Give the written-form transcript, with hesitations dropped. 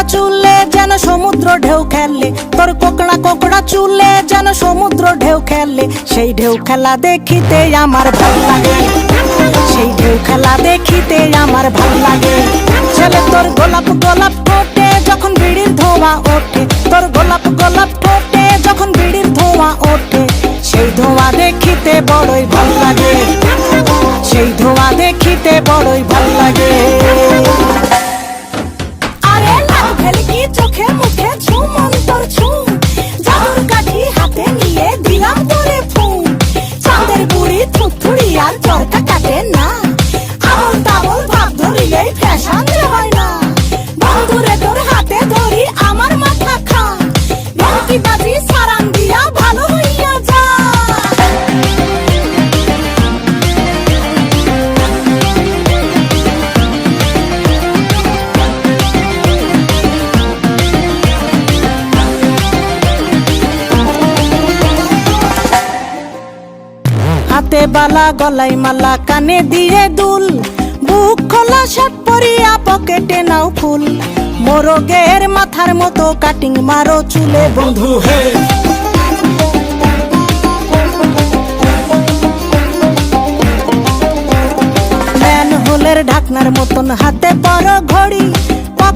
কোকড়া চুলে যেন সমুদ্র ঢেউ খেলে, তোর কোকড়া কোকড়া চুলে যেন সমুদ্র ঢেউ খেলে। সেই ঢেউ খেলা দেখিতে আমার ভাল লাগে, সেই ঢেউ খেলা দেখিতে আমার ভাল লাগে। ছেলে তোর গোলাপ গোলাপ ঠোঁটে যখন বিড়ির ধোঁয়া ওঠে, তোর গোলাপ গোলাপ ঠোঁটে যখন বিড়ির ধোঁয়া ওঠে, সেই ধোঁয়া দেখিতে বড়ই ভাল লাগে, সেই ধোঁয়া দেখিতে বড়ই ভাল লাগে। আরে লাল ভেলকি চোখে মুখে ঝুম অন্তর ঝুম, জাদুর কাঠি হাতে নিয়ে দিলাম তোরে ফুম। চাঁদের বুড়ি থুথুড়ি আর চরকা কাটে না, আবল তাবল ভাব ধরিলেই ফ্যাশন যে হয় না। বন্ধুরে তোর হাতে ধরি আমার মাথা খা, ভেলকি বাজি সারান দিয়া ভালো হইয়া যা। হাতে বালা গলায় মালা কানে দিয়ে দুল, বুক খোলা শার্ট পরিয়া পকেটে নাও ফুল। মোরগের মাথার মতো কাটিং মারো চুলে বন্ধু হে। ম্যান হোলের ঢাকনার মতন হাতে বড় ঘড়ি,